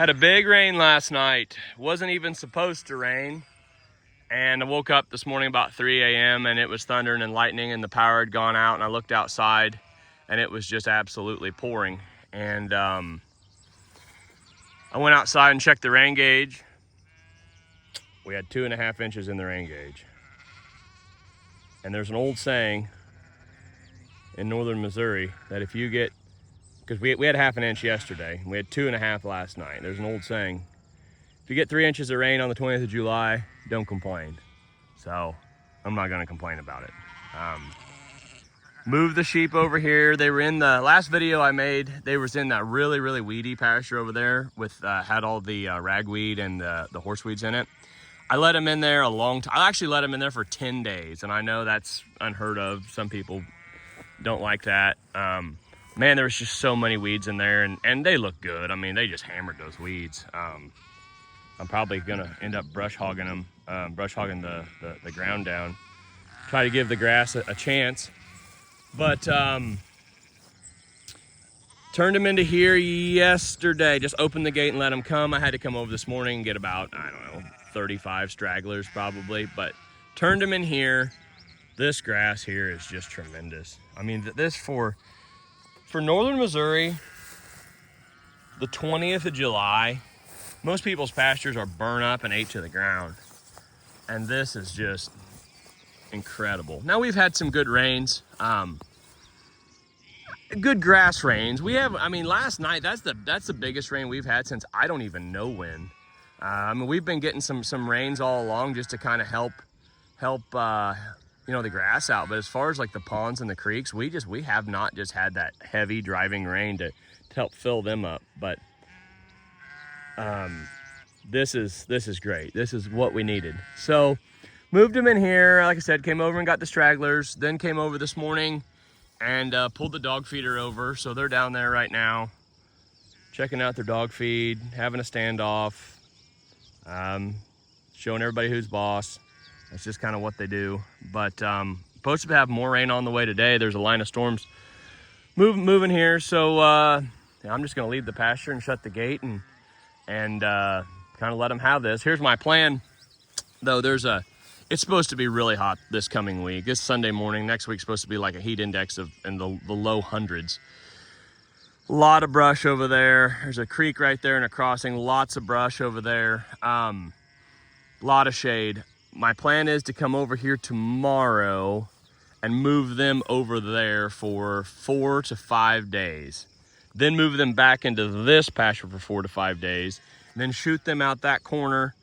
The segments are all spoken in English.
Had a big rain last night. Wasn't even supposed to rain. And I woke up this morning about 3 a.m. and it was thundering and lightning and the power had gone out, and I looked outside and it was just absolutely pouring. And I went outside and checked the rain gauge. We had 2.5 inches in the rain gauge. And there's an old saying in northern Missouri that if you get, because we had 1/2 inch yesterday, and we had 2.5 last night. There's an old saying, if you get 3 inches of rain on the 20th of July, don't complain. So I'm not gonna complain about it. Moved the sheep over here. They were in the last video I made. They was in that really, really weedy pasture over there with had all the ragweed and the horseweeds in it. I let them in there a long time. I actually let them in there for 10 days, and I know that's unheard of. Some people don't like that. Man, there was just so many weeds in there, and they look good. I mean, they just hammered those weeds. I'm probably gonna end up brush hogging them, brush hogging the ground down, try to give the grass a chance. But turned them into here yesterday. Just opened the gate and let them come. I had to come over this morning and get about, I don't know, 35 stragglers probably, but turned them in here. This grass here is just tremendous. I mean, this for northern Missouri, the 20th of July, most people's pastures are burned up and ate to the ground. And this is just incredible. Now we've had some good rains, good grass rains. We have, I mean, last night, that's the biggest rain we've had since I don't even know when. I mean, we've been getting some rains all along just to kind of help you know, the grass out. But as far as like the ponds and the creeks, we have not just had that heavy driving rain to help fill them up. But this is great. This is what we needed. So moved them in here. Like I said, came over and got the stragglers, then came over this morning and pulled the dog feeder over. So they're down there right now, checking out their dog feed, having a standoff, showing everybody who's boss. That's just kind of what they do. But supposed to have more rain on the way today. There's a line of storms moving here. So I'm just gonna leave the pasture and shut the gate and kind of let them have this. Here's my plan, though. It's supposed to be really hot this coming week. This Sunday morning, next week's supposed to be like a heat index in the low hundreds. A lot of brush over there. There's a creek right there and a crossing. Lots of brush over there. Lot of shade. My plan is to come over here tomorrow and move them over there for 4 to 5 days. Then move them back into this pasture for 4 to 5 days. Then shoot them out that corner.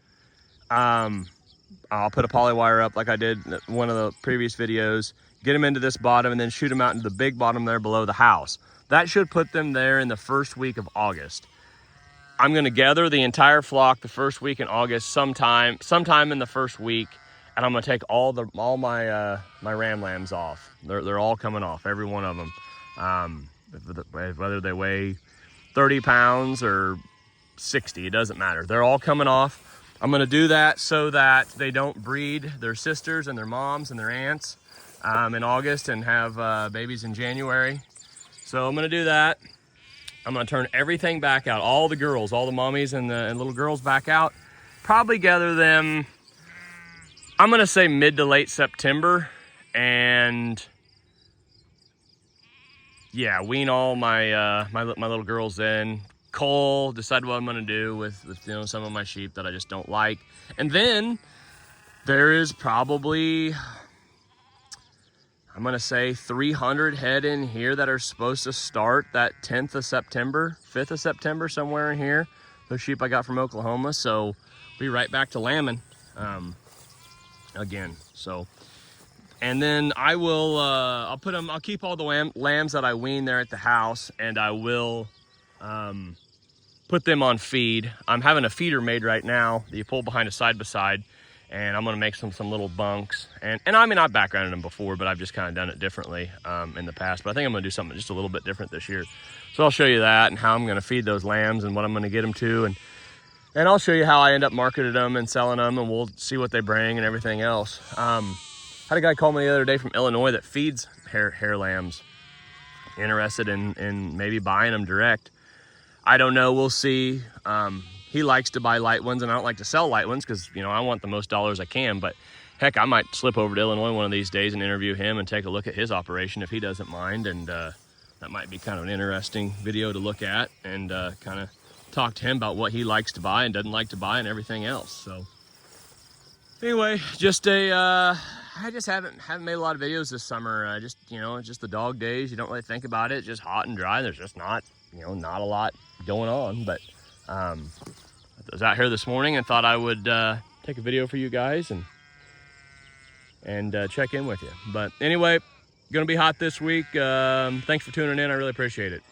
I'll put a poly wire up like I did in one of the previous videos. Get them into this bottom and then shoot them out into the big bottom there below the house. That should put them there in the first week of August. I'm gonna gather the entire flock the first week in August, sometime in the first week, and I'm gonna take all my ram lambs off. They're all coming off, every one of them. Whether they weigh 30 pounds or 60, it doesn't matter. They're all coming off. I'm gonna do that so that they don't breed their sisters and their moms and their aunts in August and have babies in January. So I'm gonna do that. I'm gonna turn everything back out, all the girls, all the mommies and the little girls back out. Probably gather them, I'm gonna say mid to late September, and yeah, wean all my my little girls in. Cull, decide what I'm gonna do with you know, some of my sheep that I just don't like. And then there is probably, I'm gonna say 300 head in here that are supposed to start that 10th of September, 5th of September, somewhere in here. Those sheep I got from Oklahoma, so be right back to lambing again. So, and then I will, I'll keep all the lambs that I wean there at the house, and I will put them on feed. I'm having a feeder made right now that you pull behind a side-by-side, and I'm gonna make some little bunks. And I mean, I've backgrounded them before, but I've just kind of done it differently in the past. But I think I'm gonna do something just a little bit different this year. So I'll show you that and how I'm gonna feed those lambs and what I'm gonna get them to. And I'll show you how I end up marketing them and selling them, and we'll see what they bring and everything else. Had a guy call me the other day from Illinois that feeds hair lambs, interested in maybe buying them direct. I don't know, we'll see. He likes to buy light ones, and I don't like to sell light ones because, you know, I want the most dollars I can. But heck, I might slip over to Illinois one of these days and interview him and take a look at his operation if he doesn't mind. And that might be kind of an interesting video to look at, and kind of talk to him about what he likes to buy and doesn't like to buy and everything else. So anyway, just I just haven't made a lot of videos this summer. Just, you know, it's just the dog days. You don't really think about it. It's just hot and dry. There's just not, you know, not a lot going on. But I was out here this morning and thought I would take a video for you guys and check in with you. But anyway, gonna be hot this week. Thanks for tuning in. I really appreciate it.